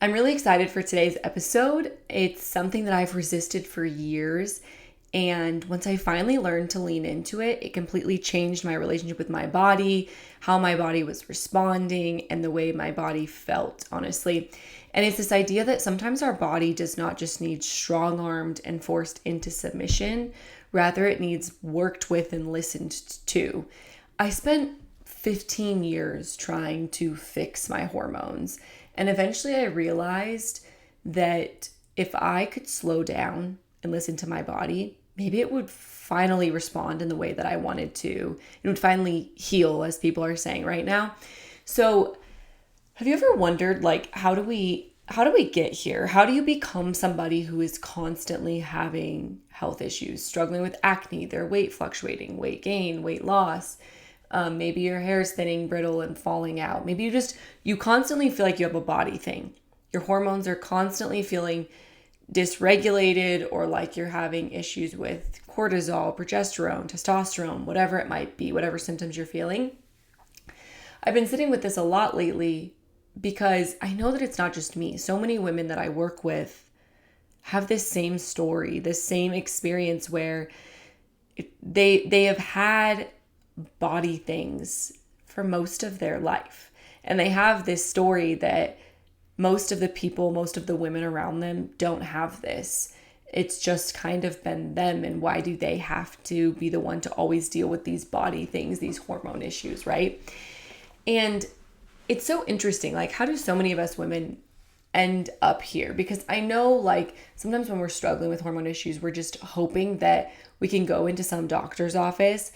I'm really excited for today's episode. It's something that I've resisted for years. And once I finally learned to lean into it, it completely changed my relationship with my body, how my body was responding, and the way my body felt, honestly. And it's this idea that sometimes our body does not just need strong armed and forced into submission, rather, it needs worked with and listened to. I spent 15 years trying to fix my hormones. And eventually I realized that if I could slow down and listen to my body, maybe it would finally respond in the way that I wanted to. It would finally heal, as people are saying right now. So have you ever wondered, like, how do we get here? How do you become somebody who is constantly having health issues, struggling with acne, their weight fluctuating, weight gain, weight loss? Maybe your hair is thinning, brittle, and falling out. Maybe you constantly feel like you have a body thing. Your hormones are constantly feeling dysregulated, or like you're having issues with cortisol, progesterone, testosterone, whatever it might be, whatever symptoms you're feeling. I've been sitting with this a lot lately because I know that it's not just me. So many women that I work with have this same story, this same experience where they have had body things for most of their life. And they have this story that most of the people, most of the women around them don't have this. It's just kind of been them. And why do they have to be the one to always deal with these body things, these hormone issues, right? And it's so interesting. Like, how do so many of us women end up here? Because I know, like, sometimes when we're struggling with hormone issues, we're just hoping that we can go into some doctor's office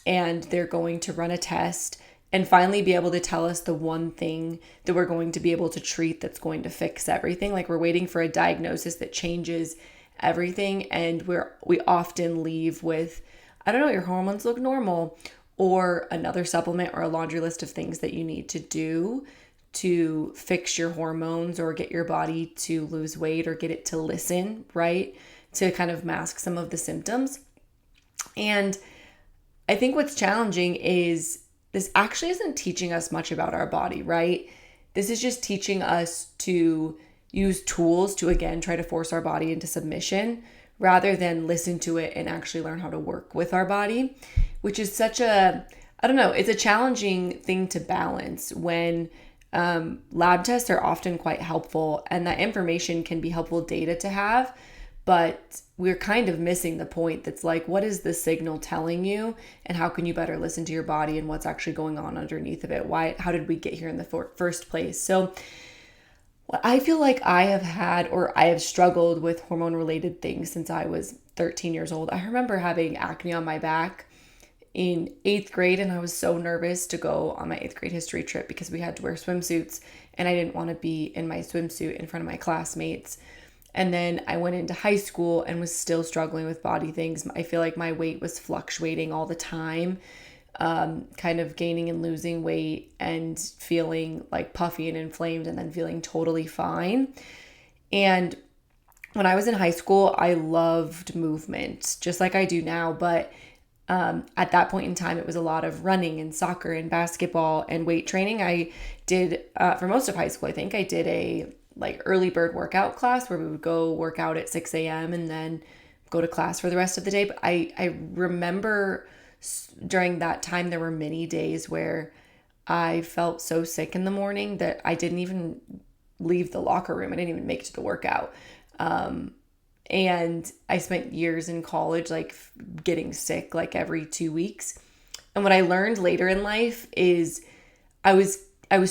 and they're going to run a test and finally be able to tell us the one thing that we're going to be able to treat that's going to fix everything. Like, we're waiting for a diagnosis that changes everything, and we often leave with, I don't know, your hormones look normal, or another supplement or a laundry list of things that you need to do to fix your hormones or get your body to lose weight or get it to listen, right? To kind of mask some of the symptoms. And I think what's challenging is this actually isn't teaching us much about our body, right? This is just teaching us to use tools to, again, try to force our body into submission rather than listen to it and actually learn how to work with our body, which is such a, I don't know, it's a challenging thing to balance when lab tests are often quite helpful, and that information can be helpful data to have. But we're kind of missing the point that's like, what is the signal telling you, and how can you better listen to your body and what's actually going on underneath of it? How did we get here in the first place? So I feel like I have struggled with hormone related things since I was 13 years old. I remember having acne on my back in 8th grade, and I was so nervous to go on my 8th grade history trip because we had to wear swimsuits, and I didn't want to be in my swimsuit in front of my classmates. And then I went into high school and was still struggling with body things. I feel like my weight was fluctuating all the time, kind of gaining and losing weight and feeling like puffy and inflamed, and then feeling totally fine. And when I was in high school, I loved movement, just like I do now. But at that point in time, it was a lot of running and soccer and basketball and weight training. I did, for most of high school, I think I did a early bird workout class where we would go work out at 6 a.m. and then go to class for the rest of the day. But I remember during that time, there were many days where I felt so sick in the morning that I didn't even leave the locker room. I didn't even make it to the workout. And I spent years in college, like, getting sick like every 2 weeks. And what I learned later in life is I was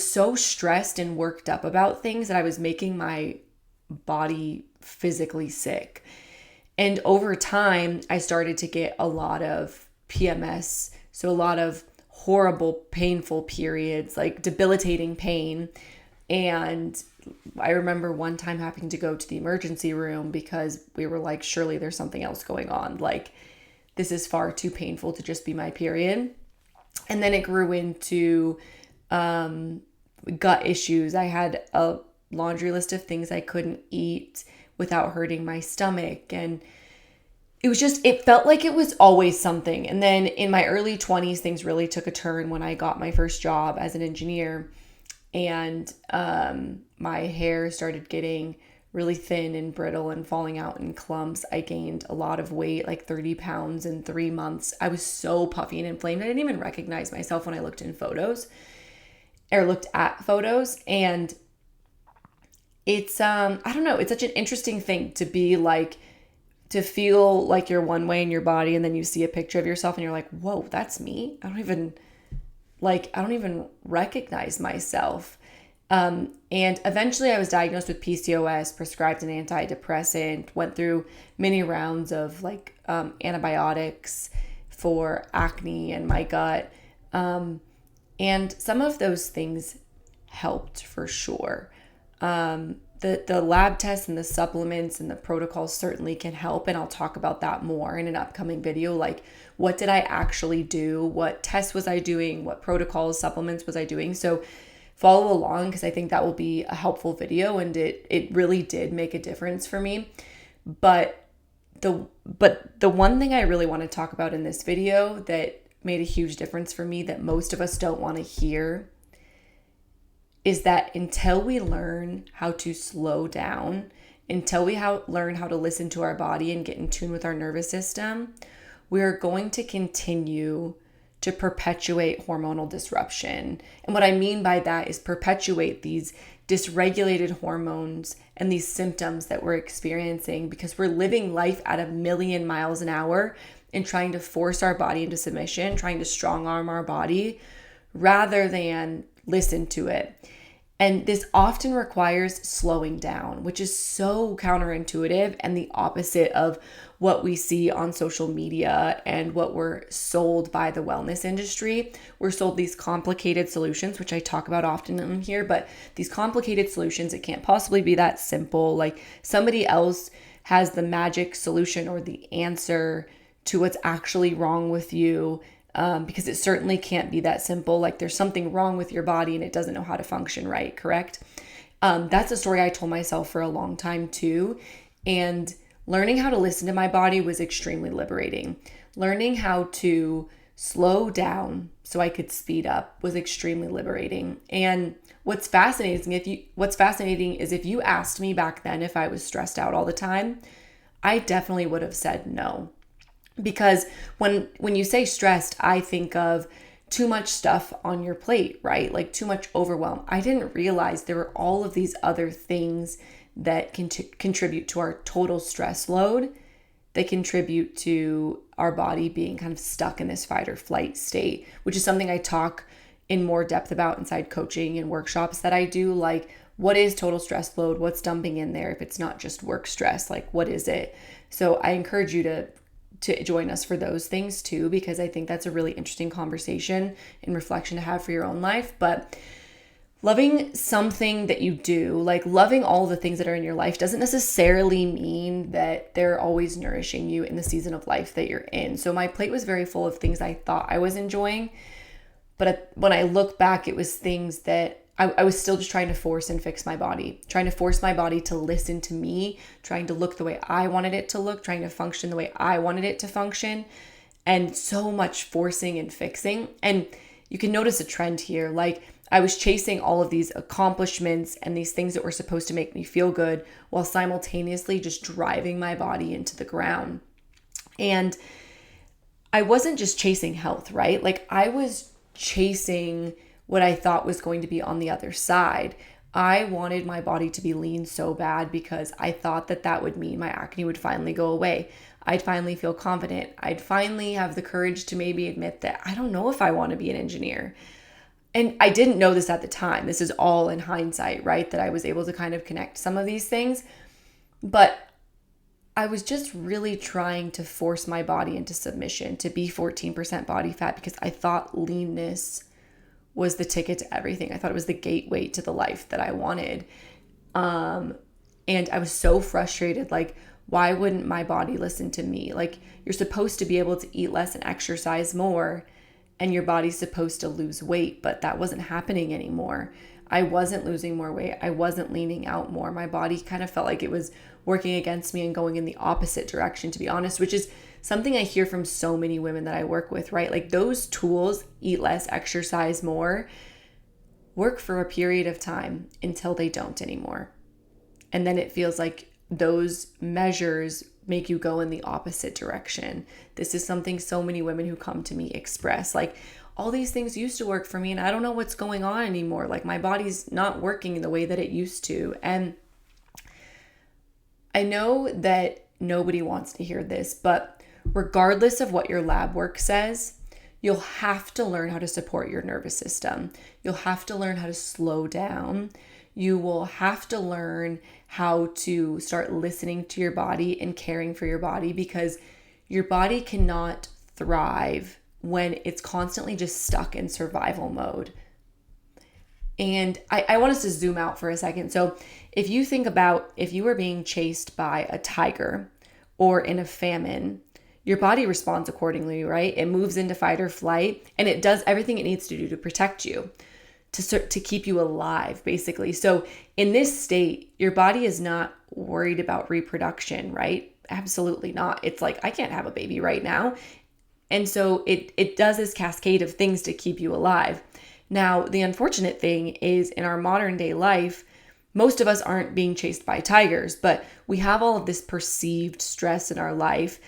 so stressed and worked up about things that I was making my body physically sick. And over time, I started to get a lot of PMS, so a lot of horrible, painful periods, like debilitating pain. And I remember one time having to go to the emergency room because we were like, surely there's something else going on. Like, this is far too painful to just be my period. And then it grew into gut issues. I had a laundry list of things I couldn't eat without hurting my stomach. And it felt like it was always something. And then in my early 20s, things really took a turn when I got my first job as an engineer. And my hair started getting really thin and brittle and falling out in clumps. I gained a lot of weight, like 30 pounds in 3 months. I was so puffy and inflamed. I didn't even recognize myself when I looked in photos or looked at photos. And it's, I don't know, it's such an interesting thing to be like, to feel like you're one way in your body and then you see a picture of yourself and you're like, whoa, that's me. I don't even recognize myself. And eventually I was diagnosed with PCOS, prescribed an antidepressant, went through many rounds of antibiotics for acne and my gut. And some of those things helped for sure. The lab tests and the supplements and the protocols certainly can help. And I'll talk about that more in an upcoming video. Like, what did I actually do? What tests was I doing? What protocols, supplements was I doing? So follow along, because I think that will be a helpful video, and it really did make a difference for me. But the one thing I really want to talk about in this video that made a huge difference for me that most of us don't want to hear is that until we learn how to slow down, until we learn how to listen to our body and get in tune with our nervous system, we are going to continue to perpetuate hormonal disruption. And what I mean by that is perpetuate these dysregulated hormones and these symptoms that we're experiencing because we're living life at 1,000,000 miles an hour and trying to force our body into submission, trying to strong arm our body rather than listen to it. And this often requires slowing down, which is so counterintuitive and the opposite of what we see on social media and what we're sold by the wellness industry. We're sold these complicated solutions, which I talk about often in here, but these complicated solutions, it can't possibly be that simple. Like, somebody else has the magic solution or the answer to what's actually wrong with you. Because it certainly can't be that simple. Like, there's something wrong with your body and it doesn't know how to function right, correct? That's a story I told myself for a long time too. And learning how to listen to my body was extremely liberating. Learning how to slow down so I could speed up was extremely liberating. And what's fascinating is if you asked me back then if I was stressed out all the time, I definitely would have said no. Because when you say stressed, I think of too much stuff on your plate, right? Like too much overwhelm. I didn't realize there were all of these other things that can contribute to our total stress load, that contribute to our body being kind of stuck in this fight or flight state, which is something I talk in more depth about inside coaching and workshops that I do. Like, what is total stress load? What's dumping in there if it's not just work stress? Like, what is it? So I encourage you to join us for those things too, because I think that's a really interesting conversation and reflection to have for your own life. But loving something that you do, like loving all the things that are in your life, doesn't necessarily mean that they're always nourishing you in the season of life that you're in. So my plate was very full of things I thought I was enjoying, but when I look back, it was things that I was still just trying to force and fix my body, trying to force my body to listen to me, trying to look the way I wanted it to look, trying to function the way I wanted it to function, and so much forcing and fixing. And you can notice a trend here. Like, I was chasing all of these accomplishments and these things that were supposed to make me feel good while simultaneously just driving my body into the ground. And I wasn't just chasing health, right? Like, I was chasing what I thought was going to be on the other side. I wanted my body to be lean so bad because I thought that that would mean my acne would finally go away. I'd finally feel confident. I'd finally have the courage to maybe admit that I don't know if I want to be an engineer. And I didn't know this at the time. This is all in hindsight, right? That I was able to kind of connect some of these things. But I was just really trying to force my body into submission to be 14% body fat because I thought leanness was the ticket to everything. I thought it was the gateway to the life that I wanted. And I was so frustrated. Like, why wouldn't my body listen to me? Like, you're supposed to be able to eat less and exercise more, and your body's supposed to lose weight, but that wasn't happening anymore. I wasn't losing more weight. I wasn't leaning out more. My body kind of felt like it was working against me and going in the opposite direction, to be honest, which is something I hear from so many women that I work with, right? Like, those tools, eat less, exercise more, work for a period of time until they don't anymore. And then it feels like those measures make you go in the opposite direction. This is something so many women who come to me express, like, all these things used to work for me and I don't know what's going on anymore. Like, my body's not working the way that it used to. And I know that nobody wants to hear this, but regardless of what your lab work says, you'll have to learn how to support your nervous system. You'll have to learn how to slow down. You will have to learn how to start listening to your body and caring for your body, because your body cannot thrive when it's constantly just stuck in survival mode. And I want us to zoom out for a second. So if you think about if you were being chased by a tiger or in a famine, your body responds accordingly, right? It moves into fight or flight, and it does everything it needs to do to protect you, to keep you alive, basically. So in this state, your body is not worried about reproduction, right? Absolutely not. It's like, I can't have a baby right now. And so it does this cascade of things to keep you alive. Now, the unfortunate thing is, in our modern day life, most of us aren't being chased by tigers, but we have all of this perceived stress in our life,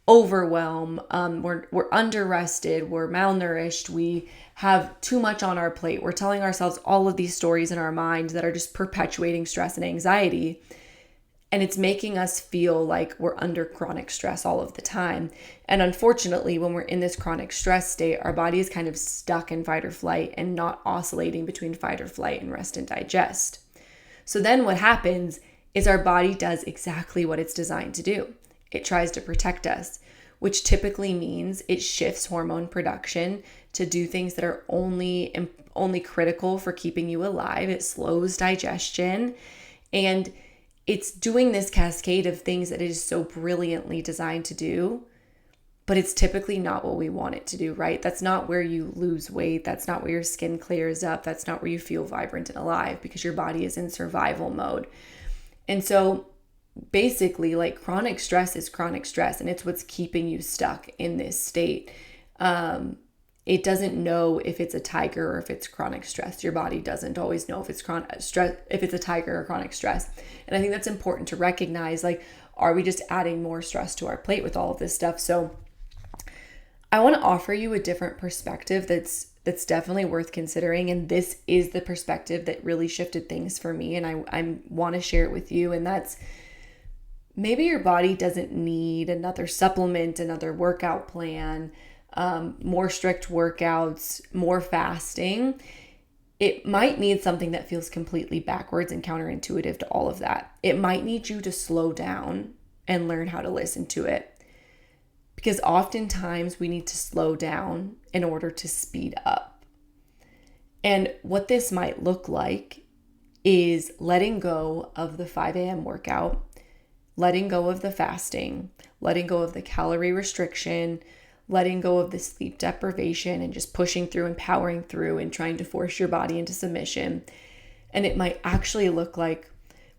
overwhelm, we're under-rested, we're malnourished, we have too much on our plate. We're telling ourselves all of these stories in our mind that are just perpetuating stress and anxiety. And it's making us feel like we're under chronic stress all of the time. And unfortunately, when we're in this chronic stress state, our body is kind of stuck in fight or flight and not oscillating between fight or flight and rest and digest. So then what happens is our body does exactly what it's designed to do. It tries to protect us, which typically means it shifts hormone production to do things that are only critical for keeping you alive. It slows digestion, and it's doing this cascade of things that it is so brilliantly designed to do, but it's typically not what we want it to do, right? That's not where you lose weight. That's not where your skin clears up. That's not where you feel vibrant and alive, because your body is in survival mode. And so basically, like, chronic stress is chronic stress, and it's what's keeping you stuck in this state. It doesn't know if it's a tiger or if it's chronic stress. Your body doesn't always know if it's chronic stress, if it's a tiger or chronic stress. And I think that's important to recognize. Like, are we just adding more stress to our plate with all of this stuff? So I want to offer you a different perspective that's definitely worth considering. And this is the perspective that really shifted things for me. And I want to share it with you. And that's, maybe your body doesn't need another supplement, another workout plan, more strict workouts, more fasting. It might need something that feels completely backwards and counterintuitive to all of that. It might need you to slow down and learn how to listen to it. Because oftentimes we need to slow down in order to speed up. And what this might look like is letting go of the 5 a.m. workout, letting go of the fasting, letting go of the calorie restriction, letting go of the sleep deprivation, and just pushing through and powering through and trying to force your body into submission. And it might actually look like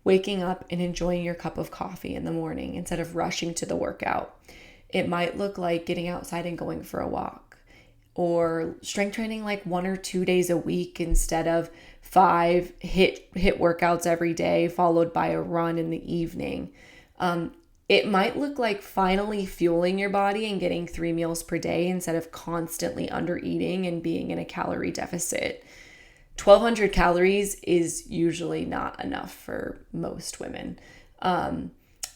waking up and enjoying your cup of coffee in the morning instead of rushing to the workout. It might look like getting outside and going for a walk, or strength training like 1 or 2 days a week instead of 5 hit workouts every day followed by a run in the evening. It might look like finally fueling your body and getting 3 meals per day instead of constantly under eating and being in a calorie deficit. 1,200 calories is usually not enough for most women.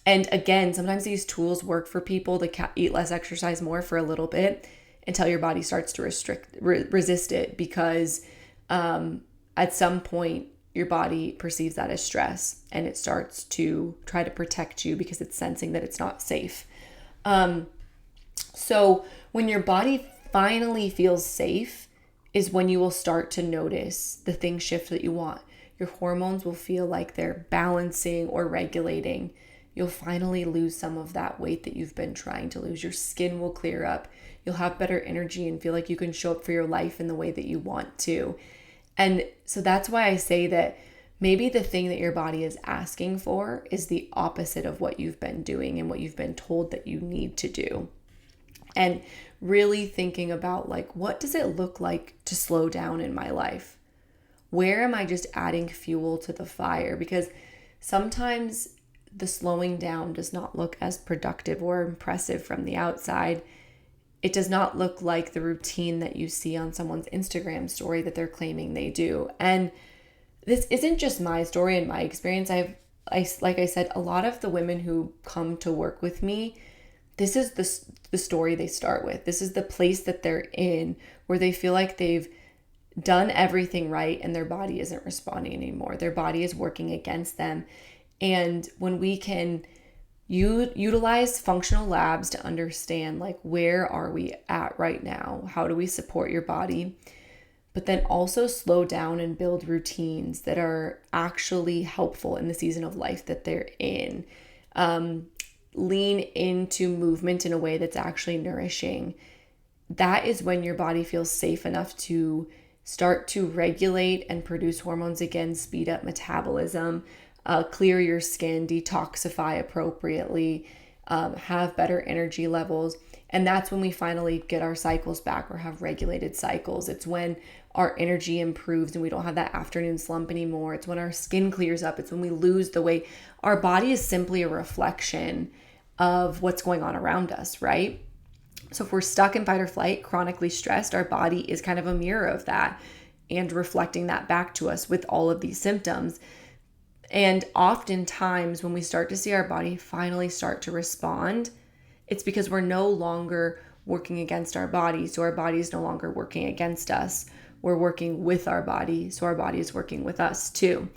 And again, sometimes these tools work for people to eat less, exercise more for a little bit until your body starts to resist it, because at some point your body perceives that as stress and it starts to try to protect you because it's sensing that it's not safe. So when your body finally feels safe is when you will start to notice the things shift that you want. Your hormones will feel like they're balancing or regulating. You'll finally lose some of that weight that you've been trying to lose. Your skin will clear up. You'll have better energy and feel like you can show up for your life in the way that you want to. And so that's why I say that maybe the thing that your body is asking for is the opposite of what you've been doing and what you've been told that you need to do. And really thinking about, like, what does it look like to slow down in my life? Where am I just adding fuel to the fire? Because sometimes the slowing down does not look as productive or impressive from the outside. It does not look like the routine that you see on someone's Instagram story that they're claiming they do. And this isn't just my story and my experience. Like I said, a lot of the women who come to work with me, this is the story they start with. This is the place that they're in where they feel like they've done everything right and their body isn't responding anymore. Their body is working against them. And when we can utilize functional labs to understand, like, where are we at right now? How do we support your body? But then also slow down and build routines that are actually helpful in the season of life that they're in. Lean into movement in a way that's actually nourishing. That is when your body feels safe enough to start to regulate and produce hormones again, speed up metabolism, clear your skin, detoxify appropriately, have better energy levels. And that's when we finally get our cycles back or have regulated cycles. It's when our energy improves and we don't have that afternoon slump anymore. It's when our skin clears up. It's when we lose the weight. Our body is simply a reflection of what's going on around us, right? So if we're stuck in fight or flight, chronically stressed, our body is kind of a mirror of that and reflecting that back to us with all of these symptoms. And oftentimes when we start to see our body finally start to respond, it's because we're no longer working against our body. So our body is no longer working against us. We're working with our body. So our body is working with us too.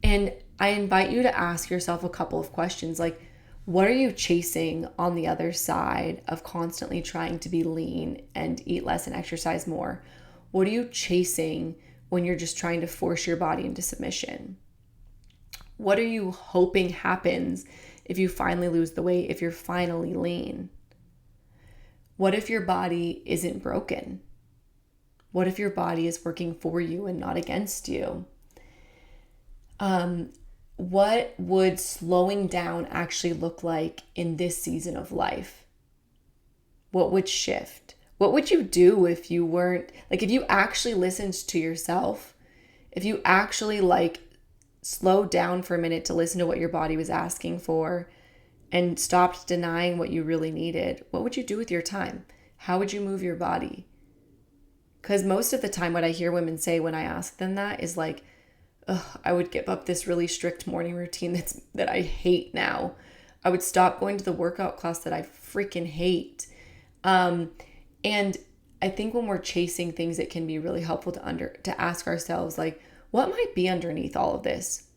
And I invite you to ask yourself a couple of questions like, what are you chasing on the other side of constantly trying to be lean and eat less and exercise more? What are you chasing when you're just trying to force your body into submission? What are you hoping happens if you finally lose the weight, if you're finally lean? What if your body isn't broken? What if your body is working for you and not against you? What would slowing down actually look like in this season of life? What would shift? What would you do if you weren't, like, if you actually listened to yourself, if you actually slowed down for a minute to listen to what your body was asking for and stopped denying what you really needed, what would you do with your time? How would you move your body? Because most of the time what I hear women say when I ask them that is like, I would give up this really strict morning routine that I hate now. I would stop going to the workout class that I freaking hate. And I think when we're chasing things, it can be really helpful to ask ourselves, like, what might be underneath all of this?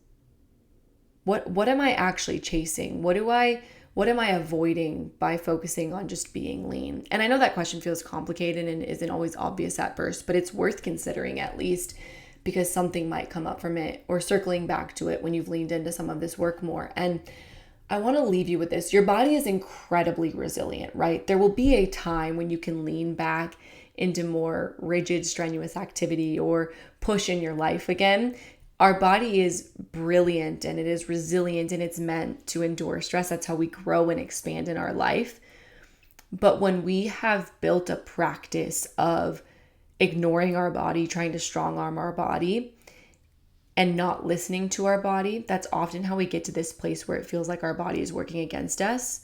What am I actually chasing? What am I avoiding by focusing on just being lean? And I know that question feels complicated and isn't always obvious at first, but it's worth considering at least, because something might come up from it or circling back to it when you've leaned into some of this work more. And I want to leave you with this. Your body is incredibly resilient, right? There will be a time when you can lean back into more rigid, strenuous activity or push in your life again. Our body is brilliant and it is resilient and it's meant to endure stress. That's how we grow and expand in our life. But when we have built a practice of ignoring our body, trying to strong arm our body, and not listening to our body, that's often how we get to this place where it feels like our body is working against us.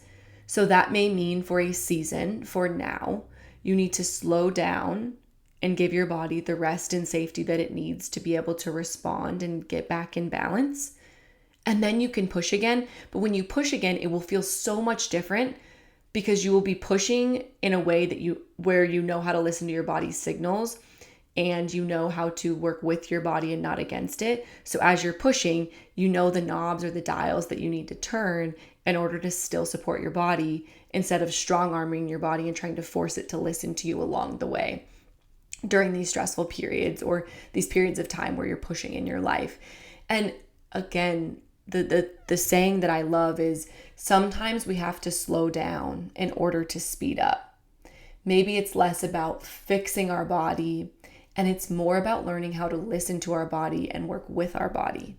So that may mean for a season, for now, you need to slow down and give your body the rest and safety that it needs to be able to respond and get back in balance. And then you can push again. But when you push again, it will feel so much different because you will be pushing in a way where you know how to listen to your body's signals and you know how to work with your body and not against it. So as you're pushing, you know the knobs or the dials that you need to turn in order to still support your body instead of strong arming your body and trying to force it to listen to you along the way during these stressful periods or these periods of time where you're pushing in your life. And again, the saying that I love is sometimes we have to slow down in order to speed up. Maybe it's less about fixing our body and it's more about learning how to listen to our body and work with our body.